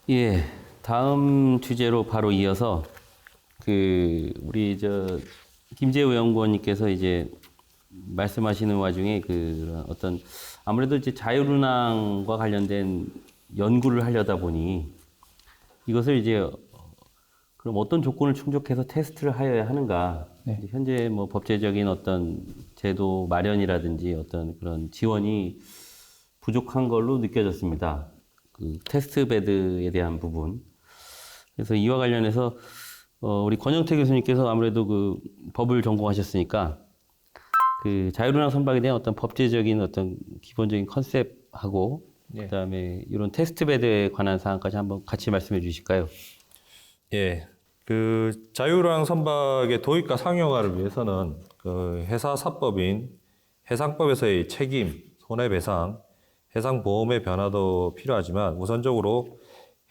예, 다음 주제로 바로 이어서 우리 김재우 연구원님께서 이제 말씀하시는 와중에 어떤 아무래도 이제 자율운항과 관련된 연구를 하려다 보니 이것을 이제 그럼 어떤 조건을 충족해서 테스트를 하여야 하는가? 네. 이제 현재 뭐 법제적인 어떤 제도 마련이라든지 어떤 그런 지원이 부족한 걸로 느껴졌습니다. 그 테스트 베드에 대한 부분. 그래서 이와 관련해서 우리 권영태 교수님께서 아무래도 그 법을 전공하셨으니까 그 자율운항 선박에 대한 어떤 법제적인 어떤 기본적인 컨셉하고 예. 그다음에 이런 테스트 베드에 관한 사항까지 한번 같이 말씀해 주실까요? 예. 그 자율항 선박의 도입과 상용화를 위해서는 그 회사 사법인 해상법에서의 책임, 손해배상, 해상보험의 변화도 필요하지만 우선적으로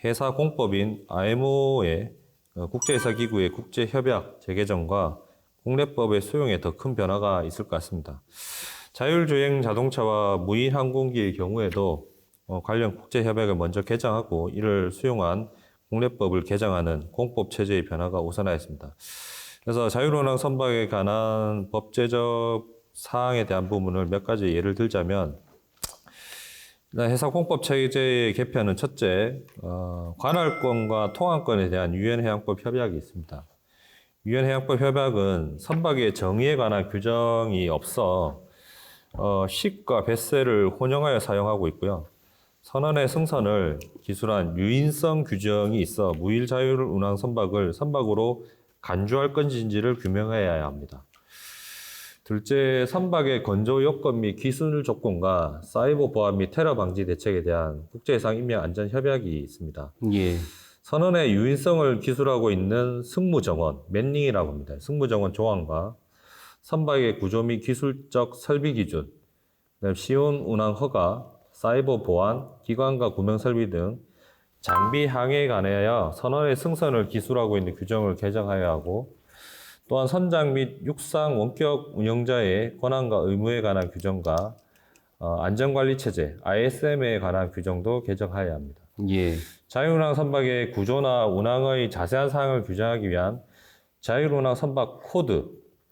회사 공법인 IMO의 국제회사기구의 국제협약 재개정과 국내법의 수용에 더 큰 변화가 있을 것 같습니다. 자율주행 자동차와 무인 항공기의 경우에도 관련 국제협약을 먼저 개정하고 이를 수용한 국내법을 개정하는 공법 체제의 변화가 우선하였습니다. 그래서 자율운항 선박에 관한 법제적 사항에 대한 부분을 몇 가지 예를 들자면 회사 공법 체제의 개편은 첫째, 관할권과 통항권에 대한 유엔해양법 협약이 있습니다. 유엔해양법 협약은 선박의 정의에 관한 규정이 없어 식과 뱃세를 혼용하여 사용하고 있고요. 선원의 승선을 기술한 유인성 규정이 있어 무일 자율운항 선박을 선박으로 간주할 건지인지를 규명해야 합니다. 둘째, 선박의 건조 요건 및 기술 조건과 사이버 보안 및 테러 방지 대책에 대한 국제해상 인명 안전 협약이 있습니다. 예. 선원의 유인성을 기술하고 있는 승무정원, 맨닝이라고 합니다. 승무정원 조항과 선박의 구조 및 기술적 설비 기준, 그다음 시온 운항 허가, 사이버 보안, 기관과 구명 설비 등 장비 항해에 관하여 선원의 승선을 기술하고 있는 규정을 개정하여야 하고 또한 선장 및 육상 원격 운영자의 권한과 의무에 관한 규정과 안전관리체제, ISM에 관한 규정도 개정하여야 합니다. 예. 자율운항 선박의 구조나 운항의 자세한 사항을 규정하기 위한 자율운항 선박 코드,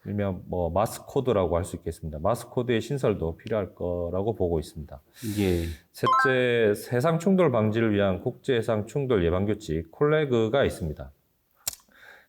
일명 마스코드라고 할 수 있겠습니다. 마스코드의 신설도 필요할 거라고 보고 있습니다. 예. 셋째, 해상 충돌 방지를 위한 국제 해상 충돌 예방 규칙 콜레그가 있습니다.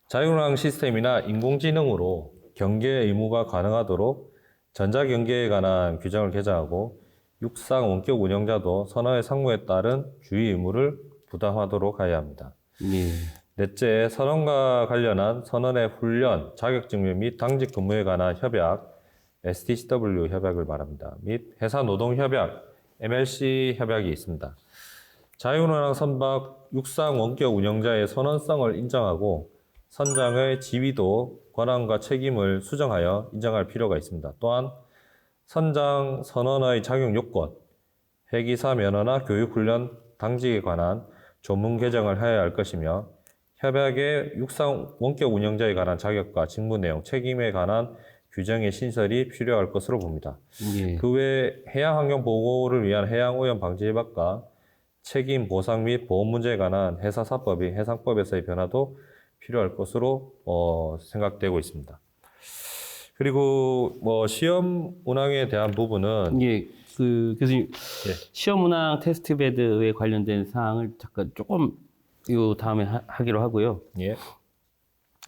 자율운항 시스템이나 인공지능으로 경계 의무가 가능하도록 전자경계에 관한 규정을 개정하고 육상 원격 운영자도 선원의 상무에 따른 주의 의무를 부담하도록 하여야 합니다. 예. 넷째, 선원과 관련한 선원의 훈련, 자격증명 및 당직 근무에 관한 협약, STCW 협약을 말합니다. 및 회사노동협약, MLC 협약이 있습니다. 자율운항 선박 육상 원격 운영자의 선원성을 인정하고 선장의 지위도 권한과 책임을 수정하여 인정할 필요가 있습니다. 또한 선장 선원의 자격 요건, 회기사 면허나 교육훈련 당직에 관한 조문 개정을 하여야 할 것이며 협약의 육상 원격 운영자에 관한 자격과 직무 내용, 책임에 관한 규정의 신설이 필요할 것으로 봅니다. 예. 그 외 해양환경 보호를 위한 해양오염 방지 협약과 책임 보상 및 보험 문제에 관한 회사사법이 해상법에서의 변화도 필요할 것으로 생각되고 있습니다. 그리고 시험 운항에 대한 부분은 예. 교수님, 예. 시험 운항 테스트 베드에 관련된 사항을 잠깐 조금 요 다음에 하기로 하고요. 예.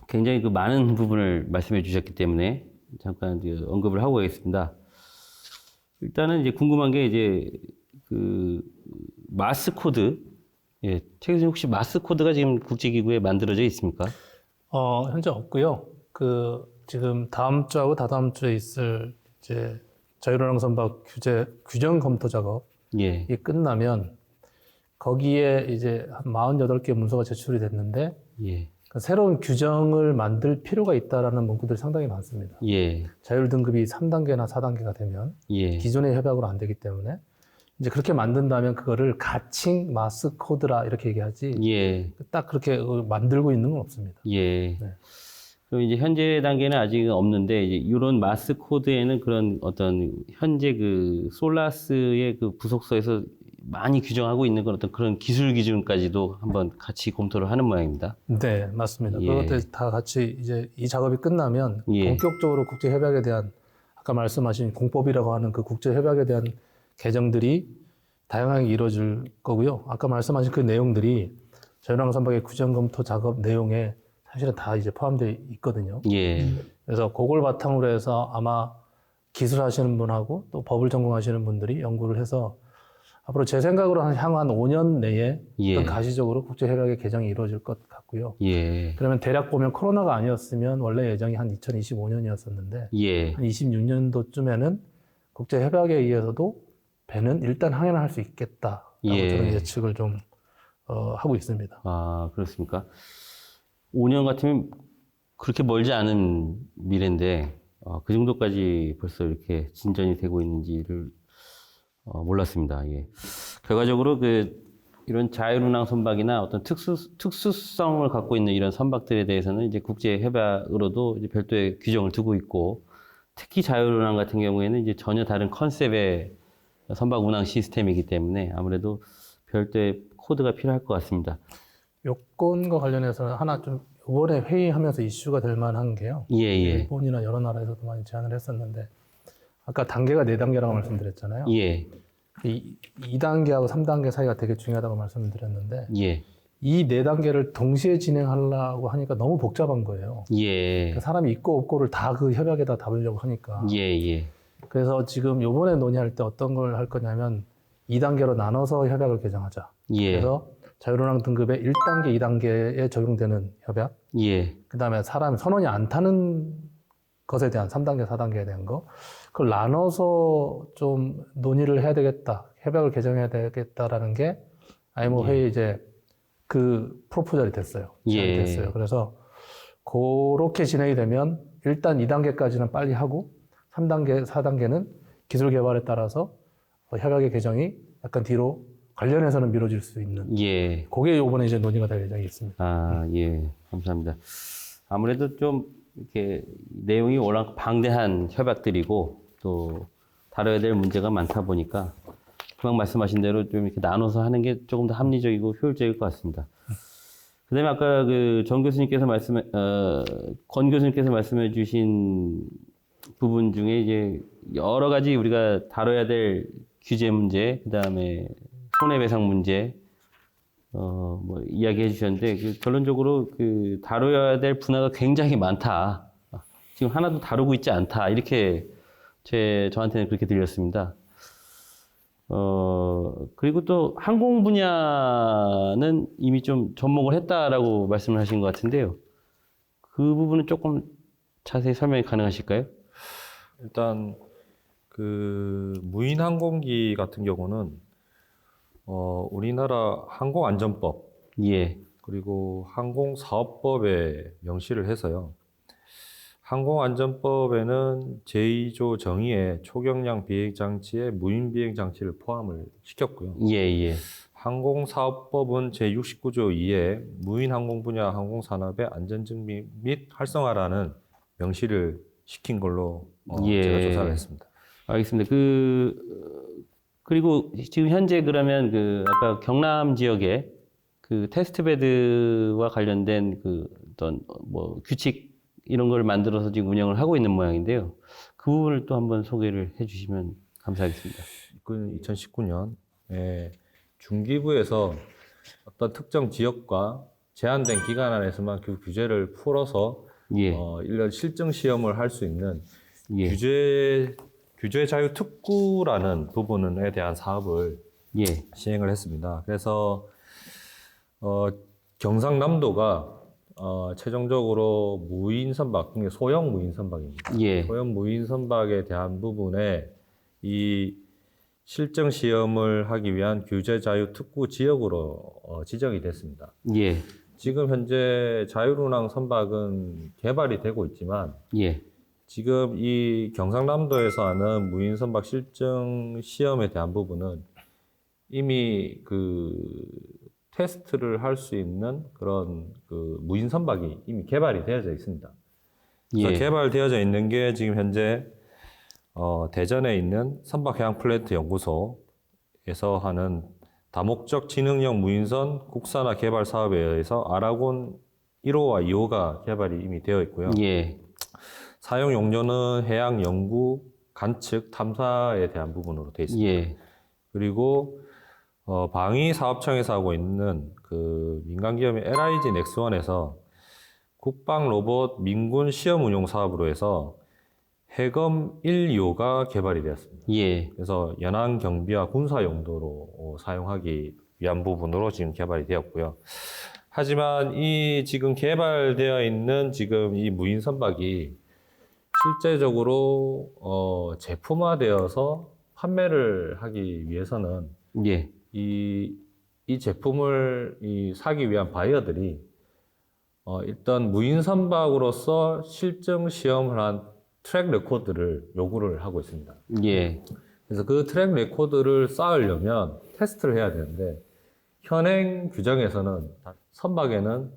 굉장히 많은 부분을 말씀해 주셨기 때문에 잠깐 언급을 하고 가겠습니다. 일단은 이제 궁금한 게 이제 마스 코드. 예. 최 교수님 혹시 마스 코드가 지금 국제기구에 만들어져 있습니까? 현재 없고요. 지금 다음 주하고 다다음 주에 있을 이제 자율운항 선박 규정 검토 작업이 예. 끝나면 거기에 이제 한 48개 문서가 제출이 됐는데 예. 새로운 규정을 만들 필요가 있다라는 문구들이 상당히 많습니다. 예. 자율 등급이 3단계나 4단계가 되면 예. 기존의 협약으로 안 되기 때문에 이제 그렇게 만든다면 그거를 가칭 마스 코드라 이렇게 얘기하지. 예. 딱 그렇게 만들고 있는 건 없습니다. 예. 네. 그럼 이제 현재 단계는 아직은 없는데 이제 이런 마스 코드에는 그런 어떤 현재 솔라스의 부속서에서 많이 규정하고 있는 그런 어떤 그런 기술 기준까지도 한번 같이 검토를 하는 모양입니다. 네, 맞습니다. 예. 그것들 다 같이 이제 이 작업이 끝나면 예. 본격적으로 국제 협약에 대한 아까 말씀하신 공법이라고 하는 그 국제 협약에 대한 개정들이 다양하게 이루어질 거고요. 아까 말씀하신 그 내용들이 자유랑 선박의 규정 검토 작업 내용에 사실은 다 이제 포함되어 있거든요. 예. 그래서 그걸 바탕으로 해서 아마 기술 하시는 분하고 또 법을 전공하시는 분들이 연구를 해서 앞으로 제 생각으로 향후 한 5년 내에 예. 어떤 가시적으로 국제협약의 개정이 이루어질 것 같고요. 예. 그러면 대략 보면 코로나가 아니었으면 원래 예정이 한 2025년이었었는데 예. 한 26년도쯤에는 국제협약에 의해서도 배는 일단 항해할 수 있겠다라고 예. 저는 예측을 좀 하고 있습니다. 아, 그렇습니까? 5년 같으면 그렇게 멀지 않은 미래인데, 그 정도까지 벌써 이렇게 진전이 되고 있는지를 몰랐습니다. 예. 결과적으로 이런 자율운항 선박이나 어떤 특수성을 갖고 있는 이런 선박들에 대해서는 이제 국제협약으로도 이제 별도의 규정을 두고 있고, 특히 자율운항 같은 경우에는 이제 전혀 다른 컨셉의 선박 운항 시스템이기 때문에 아무래도 별도의 코드가 필요할 것 같습니다. 요건과 관련해서는 하나 좀 이번에 회의하면서 이슈가 될 만한 게요. 예, 예. 일본이나 여러 나라에서도 많이 제안을 했었는데 아까 단계가 4단계라고 말씀드렸잖아요. 예, 이 2단계하고 3단계 사이가 되게 중요하다고 말씀을 드렸는데 예, 이 4단계를 동시에 진행하려고 하니까 너무 복잡한 거예요. 예, 그러니까 사람이 있고 없고를 다 그 협약에다 담으려고 하니까. 예, 예. 그래서 지금 요번에 논의할 때 어떤 걸 할 거냐면 2단계로 나눠서 협약을 개정하자. 예, 그래서 자율운항 등급의 1단계, 2단계에 적용되는 협약. 예, 그다음에 사람이 선원이 안 타는 것에 대한 3단계, 4단계에 대한 거. 그걸 나눠서 좀 논의를 해야 되겠다. 협약을 개정해야 되겠다라는 게 IMO 회의 이제 그 프로포절이 됐어요. 제안이 예. 됐어요. 그래서 그렇게 진행이 되면 일단 2단계까지는 빨리 하고 3단계, 4단계는 기술 개발에 따라서 협약의 개정이 약간 뒤로 관련해서는 미뤄질 수 있는 예. 그게 이번에 이제 논의가 될 예정이 있습니다. 아, 예. 감사합니다. 아무래도 좀 이렇게 내용이 워낙 방대한 협약들이고 또 다뤄야 될 문제가 많다 보니까 금방 말씀하신 대로 좀 이렇게 나눠서 하는 게 조금 더 합리적이고 효율적일 것 같습니다. 그다음에 아까 권 교수님께서 말씀해 주신 부분 중에 이제 여러 가지 우리가 다뤄야 될 규제 문제, 그다음에 손해배상 문제, 뭐 이야기해 주셨는데 결론적으로 다뤄야 될 분야가 굉장히 많다. 지금 하나도 다루고 있지 않다. 이렇게 저한테는 그렇게 들렸습니다. 그리고 또 항공 분야는 이미 좀 접목을 했다라고 말씀을 하신 것 같은데요. 그 부분은 조금 자세히 설명이 가능하실까요? 일단 무인 항공기 같은 경우는 우리나라 항공안전법 예, 그리고 항공사업법에 명시를 해서요. 항공안전법에는 제2조 정의에 초경량 비행장치에 무인 비행장치를 포함을 시켰고요. 예, 예, 항공사업법은 제69조 2에 무인 항공 분야 항공산업의 안전증비 및 활성화라는 명시를 시킨 걸로 예. 제가 조사를 했습니다. 알겠습니다. 그리고 지금 현재 그러면 아까 경남 지역에 테스트베드와 관련된 어떤 뭐 규칙 이런 걸 만들어서 지금 운영을 하고 있는 모양인데요. 그 부분을 또 한번 소개를 해주시면 감사하겠습니다. 2019년에 중기부에서 어떤 특정 지역과 제한된 기간 안에서만 그 규제를 풀어서 예, 이런 실증 시험을 할 수 있는 예, 규제 자유 특구라는 부분에 대한 사업을 예, 시행을 했습니다. 그래서 경상남도가 최종적으로 무인 선박, 소형 무인 선박입니다. 예, 소형 무인 선박에 대한 부분에 이 실증 시험을 하기 위한 규제 자유 특구 지역으로 지정이 됐습니다. 예, 지금 현재 자율운항 선박은 개발이 되고 있지만 예, 지금 이 경상남도에서 하는 무인 선박 실증 시험에 대한 부분은 이미 테스트를 할 수 있는 그런 무인 선박이 이미 개발이 되어져 있습니다. 그래서 예, 개발되어져 있는 게 지금 현재 대전에 있는 선박해양 플랜트 연구소에 하는 다목적 지능형 무인선 국산화 개발 사업에 의해서 아라곤 1호와 2호가 개발이 이미 되어 있고요. 예. 사용 용도는 해양 연구, 관측, 탐사에 대한 부분으로 되어 있습니다. 예. 그리고 방위사업청에서 하고 있는 그 민간 기업인 LIG 넥스원에서 국방 로봇 민군 시험 운용 사업으로 해서 해검 1, 2호가 개발이 되었습니다. 예. 그래서 연안 경비와 군사 용도로 사용하기 위한 부분으로 지금 개발이 되었고요. 하지만 이 지금 개발되어 있는 지금 이 무인 선박이 실제적으로 제품화되어서 판매를 하기 위해서는 예. 이 제품을 사기 위한 바이어들이 일단 무인 선박으로서 실증 시험을 한 트랙 레코드를 요구를 하고 있습니다. 예. 그래서 그 트랙 레코드를 쌓으려면 테스트를 해야 되는데 현행 규정에서는 선박에는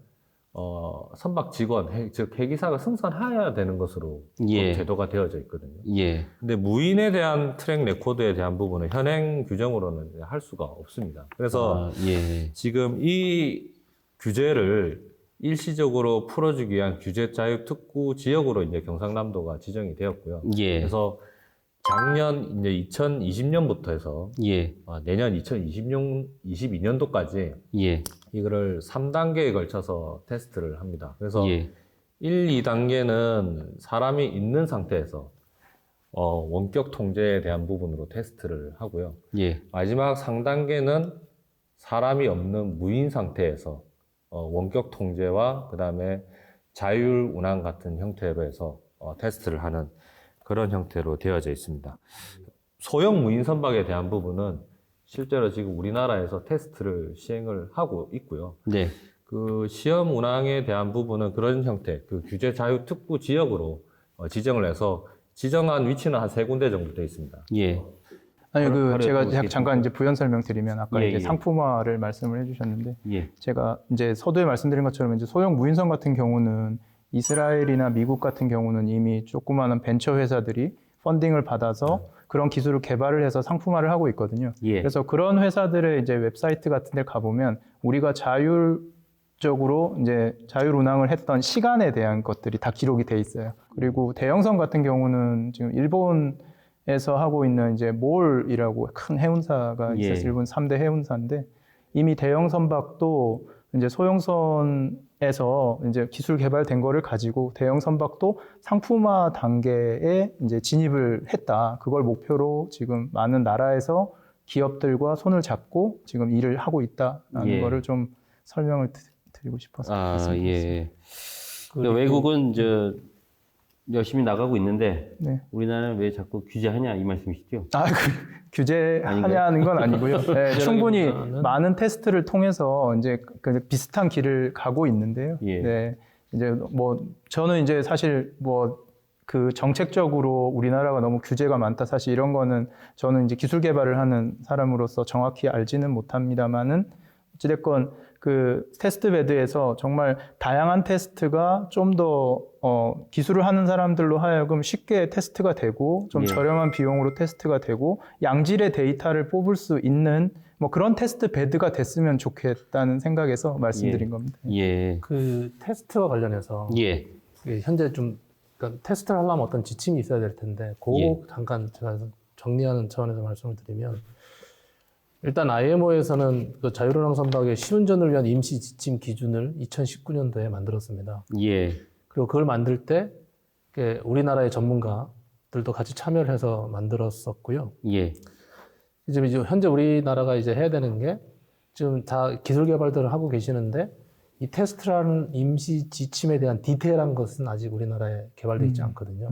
선박 직원, 즉 해기사가 승선해야 되는 것으로 예. 제도가 되어져 있거든요. 예. 근데 무인에 대한 트랙 레코드에 대한 부분은 현행 규정으로는 할 수가 없습니다. 그래서 예. 지금 이 규제를 일시적으로 풀어주기 위한 규제 자유 특구 지역으로 이제 경상남도가 지정이 되었고요. 예. 그래서 작년 이제 2020년부터 해서 예. 내년 2022년도까지 예. 이거를 3단계에 걸쳐서 테스트를 합니다. 그래서 예. 1, 2단계는 사람이 있는 상태에서 원격 통제에 대한 부분으로 테스트를 하고요. 예. 마지막 3단계는 사람이 없는 무인 상태에서 원격 통제와 그 다음에 자율 운항 같은 형태로 해서 테스트를 하는 그런 형태로 되어져 있습니다. 소형 무인 선박에 대한 부분은 실제로 지금 우리나라에서 테스트를 시행을 하고 있고요. 네. 그 시험 운항에 대한 부분은 그런 형태, 그 규제 자유 특구 지역으로 지정을 해서 지정한 위치는 한 3군데 정도 되어 있습니다. 예. 아니 제가 어떻게 잠깐 이제 부연 설명드리면 아까 예, 이제 예. 상품화를 말씀을 해주셨는데 예. 제가 이제 서두에 말씀드린 것처럼 이제 소형 무인선 같은 경우는 이스라엘이나 미국 같은 경우는 이미 조그마한 벤처 회사들이 펀딩을 받아서 그런 기술을 개발을 해서 상품화를 하고 있거든요. 예. 그래서 그런 회사들의 이제 웹사이트 같은 데 가보면 우리가 자율적으로 이제 자율 운항을 했던 시간에 대한 것들이 다 기록이 돼 있어요. 그리고 대형선 같은 경우는 지금 일본에서 하고 있는 이제 몰이라고 큰 해운사가 예. 있어서 일본 3대 해운사인데 이미 대형 선박도 이제 소형선에서 이제 기술 개발된 거를 가지고 대형 선박도 상품화 단계에 이제 진입을 했다. 그걸 목표로 지금 많은 나라에서 기업들과 손을 잡고 지금 일을 하고 있다라는 예. 거를 좀 설명을 드리고 싶어서 말씀드렸습니다. 예. 그러니까 외국은 열심히 나가고 있는데 네. 우리나라는 왜 자꾸 규제하냐 이 말씀이시죠? 규제하냐는 건 아니고요. 네, 충분히 규제라기보다는- 많은 테스트를 통해서 이제 그 비슷한 길을 가고 있는데요. 예. 네, 이제 뭐 저는 이제 사실 뭐 그 정책적으로 우리나라가 너무 규제가 많다. 사실 이런 거는 저는 이제 기술 개발을 하는 사람으로서 정확히 알지는 못합니다만은 어찌됐건 그 테스트 베드에서 정말 다양한 테스트가 좀 더 기술을 하는 사람들로 하여금 쉽게 테스트가 되고 좀 예. 저렴한 비용으로 테스트가 되고 양질의 데이터를 뽑을 수 있는 뭐 그런 테스트 베드가 됐으면 좋겠다는 생각에서 말씀드린 겁니다. 예. 그 테스트와 관련해서 예. 현재 좀 그러니까 테스트를 하려면 어떤 지침이 있어야 될 텐데 그거 예. 잠깐 제가 정리하는 차원에서 말씀을 드리면 일단 IMO에서는 그 자율운항 선박의 시운전을 위한 임시 지침 기준을 2019년도에 만들었습니다. 예. 그리고 그걸 만들 때 우리나라의 전문가들도 같이 참여를 해서 만들었었고요. 예. 이제 현재 우리나라가 이제 해야 되는 게 지금 다 기술 개발들을 하고 계시는데 이 테스트라는 임시 지침에 대한 디테일한 것은 아직 우리나라에 개발되어 있지 않거든요.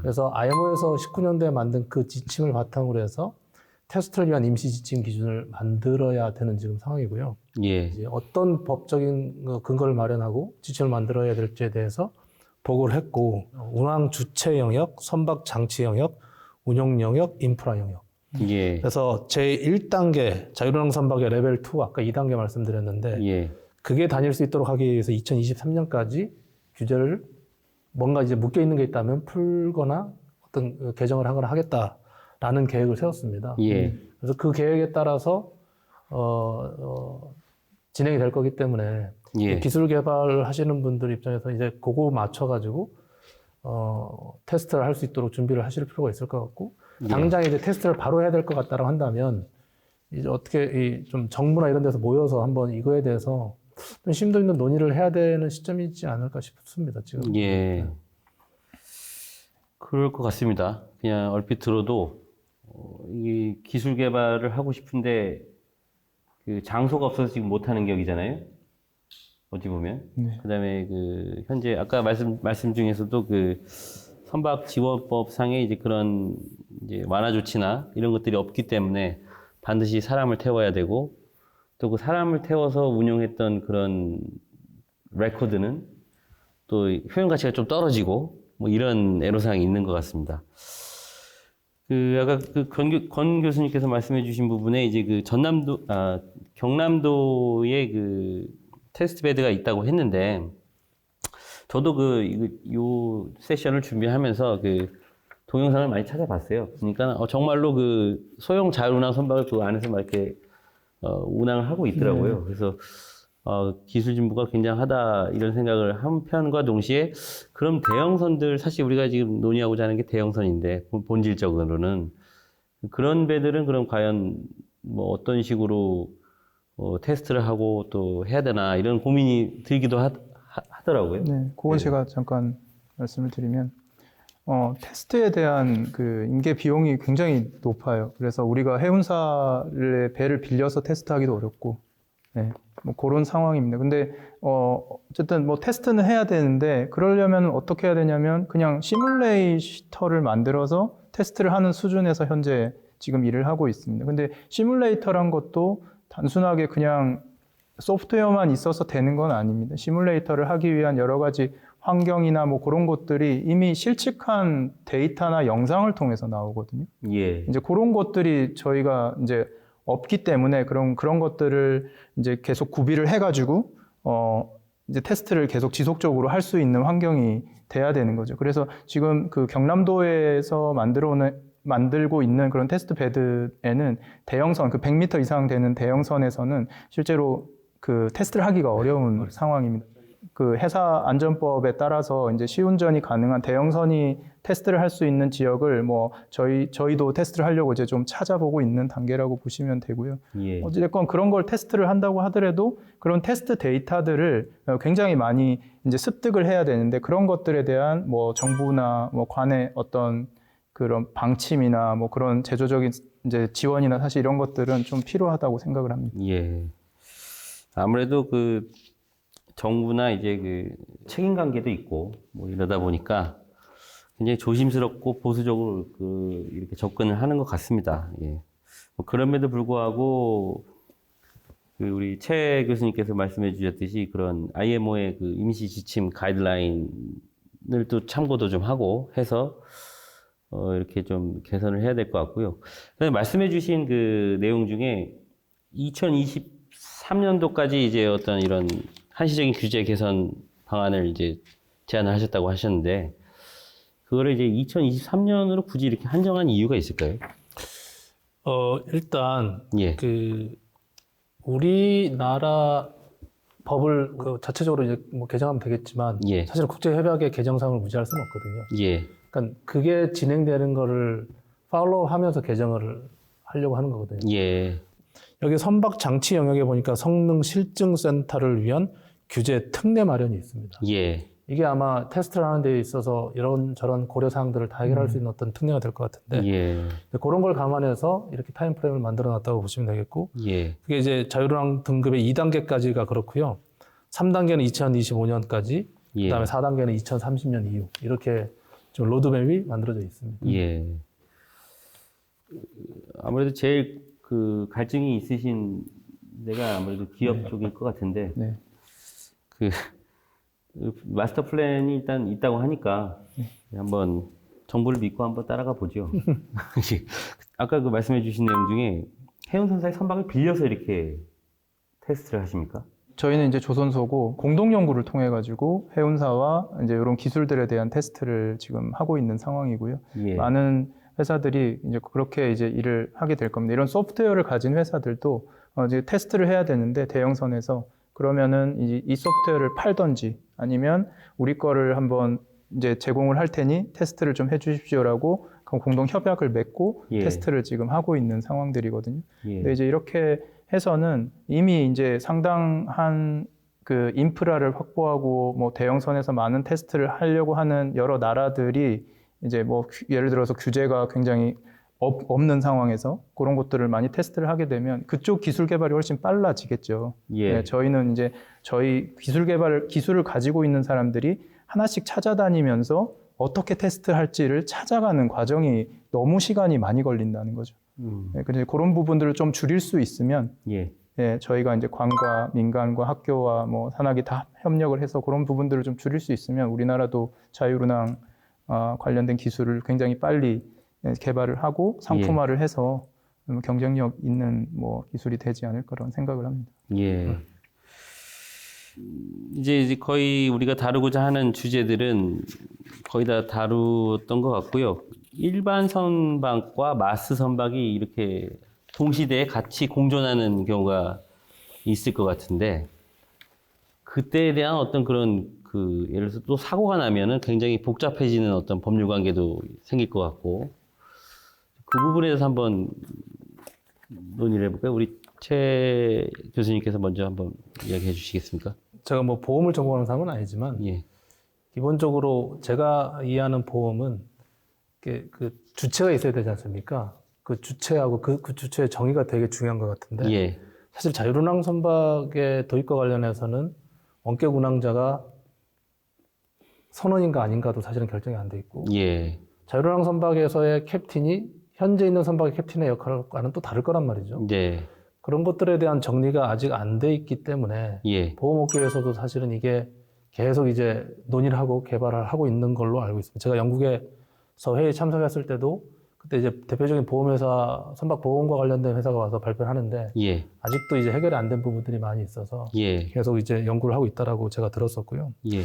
그래서 IMO에서 19년도에 만든 그 지침을 바탕으로 해서 테스트를 위한 임시 지침 기준을 만들어야 되는 지금 상황이고요. 예. 이제 어떤 법적인 근거를 마련하고 지침을 만들어야 될지에 대해서 보고를 했고 운항 주체 영역, 선박 장치 영역, 운용 영역, 인프라 영역. 예. 그래서 제1단계 자율운항 선박의 레벨 2 아까 2단계 말씀드렸는데 예. 그게 다닐 수 있도록 하기 위해서 2023년까지 규제를 뭔가 이제 묶여 있는 게 있다면 풀거나 어떤 개정을 하거나 하겠다라는 계획을 세웠습니다. 예. 그래서 그 계획에 따라서 진행이 될 거기 때문에 예. 기술 개발을 하시는 분들 입장에서 이제 그거 맞춰가지고 테스트를 할 수 있도록 준비를 하실 필요가 있을 것 같고 예. 당장 이제 테스트를 바로 해야 될 것 같다고 한다면 이제 어떻게 좀 정부나 이런 데서 모여서 한번 이거에 대해서 좀 심도 있는 논의를 해야 되는 시점이지 않을까 싶습니다. 지금. 예. 그럴 것 같습니다. 그냥 얼핏 들어도 이 기술 개발을 하고 싶은데 그 장소가 없어서 지금 못 하는 격이잖아요. 어찌 보면. 네. 그다음에 그 현재 아까 말씀 중에서도 그 선박 지원법 상에 이제 그런 이제 완화 조치나 이런 것들이 없기 때문에 반드시 사람을 태워야 되고 또 그 사람을 태워서 운용했던 그런 레코드는 또 효용 가치가 좀 떨어지고 뭐 이런 애로사항이 있는 것 같습니다. 그 아까 그 권 교수님께서 말씀해주신 부분에 이제 그 경남도에 그 테스트 베드가 있다고 했는데 저도 요 세션을 준비하면서 그 동영상을 많이 찾아봤어요. 그러니까 정말로 그 소형 자율운항 선박을 그 안에서 막 이렇게 운항을 하고 있더라고요. 그래서 기술 진보가 굉장하다 이런 생각을 한 편과 동시에 그럼 대형선들 사실 우리가 지금 논의하고자 하는 게 대형선인데 본질적으로는 그런 배들은 그럼 과연 뭐 어떤 식으로 테스트를 하고 또 해야 되나 이런 고민이 들기도 하더라고요. 네, 그건 제가 잠깐 말씀을 드리면 테스트에 대한 그 인계 비용이 굉장히 높아요. 그래서 우리가 해운사의 배를 빌려서 테스트하기도 어렵고, 네, 뭐 그런 상황입니다. 근데 어쨌든 뭐 테스트는 해야 되는데 그러려면 어떻게 해야 되냐면 그냥 시뮬레이터를 만들어서 테스트를 하는 수준에서 현재 지금 일을 하고 있습니다. 근데 시뮬레이터란 것도 단순하게 그냥 소프트웨어만 있어서 되는 건 아닙니다. 시뮬레이터를 하기 위한 여러 가지 환경이나 뭐 그런 것들이 이미 실측한 데이터나 영상을 통해서 나오거든요. 예. 이제 그런 것들이 저희가 이제 없기 때문에 그런 것들을 이제 계속 구비를 해가지고 이제 테스트를 계속 지속적으로 할 수 있는 환경이 돼야 되는 거죠. 그래서 지금 그 경남도에서 만들고 있는 그런 테스트 베드에는 대형선, 그 100m 이상 되는 대형선에서는 실제로 그 테스트를 하기가 어려운 상황입니다. 그 해사 안전법에 따라서 이제 시운전이 가능한 대형선이 테스트를 할 수 있는 지역을 뭐 저희도 테스트를 하려고 이제 좀 찾아보고 있는 단계라고 보시면 되고요. 예. 어찌됐건 그런 걸 테스트를 한다고 하더라도 그런 테스트 데이터들을 굉장히 많이 이제 습득을 해야 되는데 그런 것들에 대한 뭐 정부나 뭐 관의 어떤 그런 방침이나 뭐 그런 제도적인 이제 지원이나 사실 이런 것들은 좀 필요하다고 생각을 합니다. 예. 아무래도 그 정부나 이제 그 책임 관계도 있고 뭐 이러다 보니까 굉장히 조심스럽고 보수적으로 이렇게 접근을 하는 것 같습니다. 예. 뭐 그럼에도 불구하고 그 우리 최 교수님께서 말씀해 주셨듯이 그런 IMO의 그 임시 지침 가이드라인을 또 참고도 좀 하고 해서 이렇게 좀 개선을 해야 될 것 같고요. 그다음에 말씀해 주신 그 내용 중에 2023년도까지 이제 어떤 이런 한시적인 규제 개선 방안을 이제 제안을 하셨다고 하셨는데, 그거를 이제 2023년으로 굳이 이렇게 한정한 이유가 있을까요? 일단, 예. 우리나라 법을 자체적으로 이제 뭐 개정하면 되겠지만, 예. 사실 국제협약의 개정상을 무시할 수는 없거든요. 예. 그러니까 그게 진행되는 거를 팔로우 하면서 개정을 하려고 하는 거거든요. 예. 여기 선박 장치 영역에 보니까 성능 실증 센터를 위한 규제 특례 마련이 있습니다. 예. 이게 아마 테스트를 하는 데 있어서 이런 저런 고려 사항들을 다 해결할 수 있는 어떤 특례가 될 것 같은데 예. 그런 걸 감안해서 이렇게 타임프레임을 만들어 놨다고 보시면 되겠고 예. 그게 이제 자율운항 등급의 2단계까지가 그렇고요. 3단계는 2025년까지 예. 그다음에 4단계는 2030년 이후 이렇게 좀 로드맵이 만들어져 있습니다. 예. 아무래도 제일 그 갈증이 있으신 데가 아무래도 기업 쪽일 것 같은데 네. 그 마스터 플랜이 일단 있다고 하니까 한번 정보를 믿고 한번 따라가 보죠. 아까 그 말씀해 주신 내용 중에 해운선사의 선박을 빌려서 이렇게 테스트를 하십니까? 저희는 이제 조선소고 공동 연구를 통해 가지고 해운사와 이제 이런 기술들에 대한 테스트를 지금 하고 있는 상황이고요. 예. 많은 회사들이 이제 그렇게 이제 일을 하게 될 겁니다. 이런 소프트웨어를 가진 회사들도 이제 테스트를 해야 되는데 대형선에서 그러면은 이 소프트웨어를 팔던지 아니면 우리 거를 한번 이제 제공을 할 테니 테스트를 좀 해주십시오라고 공동 협약을 맺고 예. 테스트를 지금 하고 있는 상황들이거든요. 예. 근데 이제 이렇게 해서는 이미 이제 상당한 그 인프라를 확보하고 뭐 대형선에서 많은 테스트를 하려고 하는 여러 나라들이 이제 뭐 예를 들어서 규제가 굉장히 없는 상황에서 그런 것들을 많이 테스트를 하게 되면 그쪽 기술 개발이 훨씬 빨라지겠죠. 예. 네, 저희는 이제 저희 기술을 가지고 있는 사람들이 하나씩 찾아다니면서 어떻게 테스트할지를 찾아가는 과정이 너무 시간이 많이 걸린다는 거죠. 네, 그래서 그런 부분들을 좀 줄일 수 있으면 예. 예, 저희가 이제 관과 민간과 학교와 뭐 산학이 다 협력을 해서 그런 부분들을 좀 줄일 수 있으면 우리나라도 자율운항 관련된 기술을 굉장히 빨리 개발을 하고 상품화를 해서 경쟁력 있는 뭐 기술이 되지 않을까라는 생각을 합니다. 예. 이제 거의 우리가 다루고자 하는 주제들은 거의 다 다루었던 것 같고요. 일반 선박과 마스 선박이 이렇게 동시대에 같이 공존하는 경우가 있을 것 같은데, 그때에 대한 어떤 그런 예를 들어서 또 사고가 나면은 굉장히 복잡해지는 어떤 법률 관계도 생길 것 같고, 그 부분에 대해서 한번 논의를 해볼까요? 우리 최 교수님께서 먼저 한번 이야기해 주시겠습니까? 제가 뭐 보험을 전공하는 사람은 아니지만 예. 기본적으로 제가 이해하는 보험은 그 주체가 있어야 되지 않습니까? 그 주체하고 그 주체의 정의가 되게 중요한 것 같은데 예. 사실 자율운항 선박의 도입과 관련해서는 원격 운항자가 선원인가 아닌가도 사실은 결정이 안 돼 있고 예. 자율운항 선박에서의 캡틴이 현재 있는 선박의 캡틴의 역할과는 또 다를 거란 말이죠. 네. 그런 것들에 대한 정리가 아직 안 돼 있기 때문에 예. 보험업계에서도 사실은 이게 계속 이제 논의를 하고 개발을 하고 있는 걸로 알고 있습니다. 제가 영국에서 회의에 참석했을 때도 그때 이제 대표적인 보험회사, 선박보험과 관련된 회사가 와서 발표를 하는데 예. 아직도 이제 해결이 안 된 부분들이 많이 있어서 예. 계속 이제 연구를 하고 있다라고 제가 들었었고요. 예.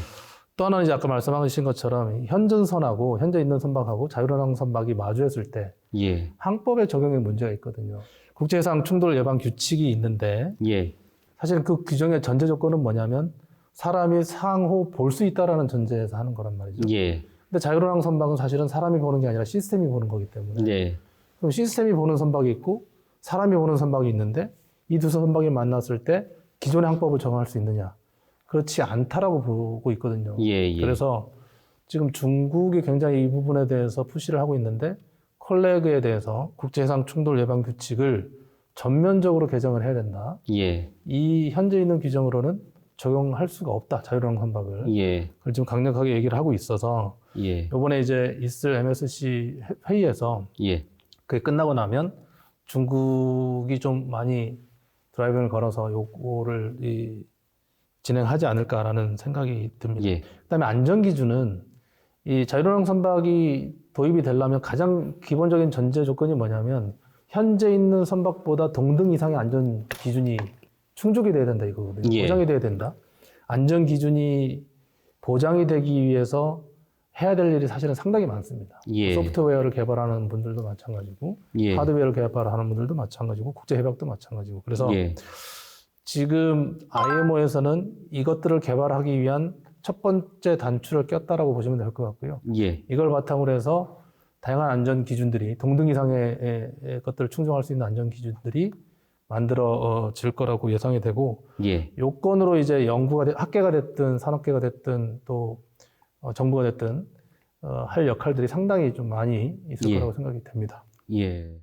또 하나는 이제 아까 말씀하신 것처럼 현존선하고 현재 있는 선박하고 자율운항 선박이 마주했을 때 예. 항법의 적용에 문제가 있거든요. 국제해상 충돌 예방 규칙이 있는데 예. 사실 그 규정의 전제 조건은 뭐냐면 사람이 상호 볼 수 있다라는 전제에서 하는 거란 말이죠. 예. 근데 자율운항 선박은 사실은 사람이 보는 게 아니라 시스템이 보는 거기 때문에 네. 그럼 시스템이 보는 선박이 있고 사람이 보는 선박이 있는데 이 두 선박이 만났을 때 기존의 항법을 적용할 수 있느냐? 그렇지 않다라고 보고 있거든요. 예. 예. 그래서 지금 중국이 굉장히 이 부분에 대해서 푸시를 하고 있는데 컬레그에 대해서 국제해상 충돌 예방 규칙을 전면적으로 개정을 해야 된다. 예. 이 현재 있는 규정으로는 적용할 수가 없다. 자율운항 선박을. 예. 그걸 지금 강력하게 얘기를 하고 있어서 예. 이번에 이제 있을 MSC 회의에서 예. 그게 끝나고 나면 중국이 좀 많이 드라이빙을 걸어서 요거를 진행하지 않을까라는 생각이 듭니다. 예. 그다음에 안전 기준은 이 자율운항 선박이 도입이 되려면 가장 기본적인 전제 조건이 뭐냐면 현재 있는 선박보다 동등 이상의 안전 기준이 충족이 돼야 된다 이거거든요. 예. 보장이 돼야 된다. 안전 기준이 보장이 되기 위해서 해야 될 일이 사실은 상당히 많습니다. 예. 소프트웨어를 개발하는 분들도 마찬가지고 예. 하드웨어를 개발하는 분들도 마찬가지고 국제협약도 마찬가지고 그래서 예. 지금 IMO에서는 이것들을 개발하기 위한 첫 번째 단추를 꼈다라고 보시면 될 것 같고요. 예. 이걸 바탕으로 해서 다양한 안전 기준들이 동등 이상의 것들을 충족할 수 있는 안전 기준들이 만들어질 거라고 예상이 되고 예. 요건으로 이제 학계가 됐든 산업계가 됐든 또 정부가 됐든 할 역할들이 상당히 좀 많이 있을 예. 거라고 생각이 됩니다. 예.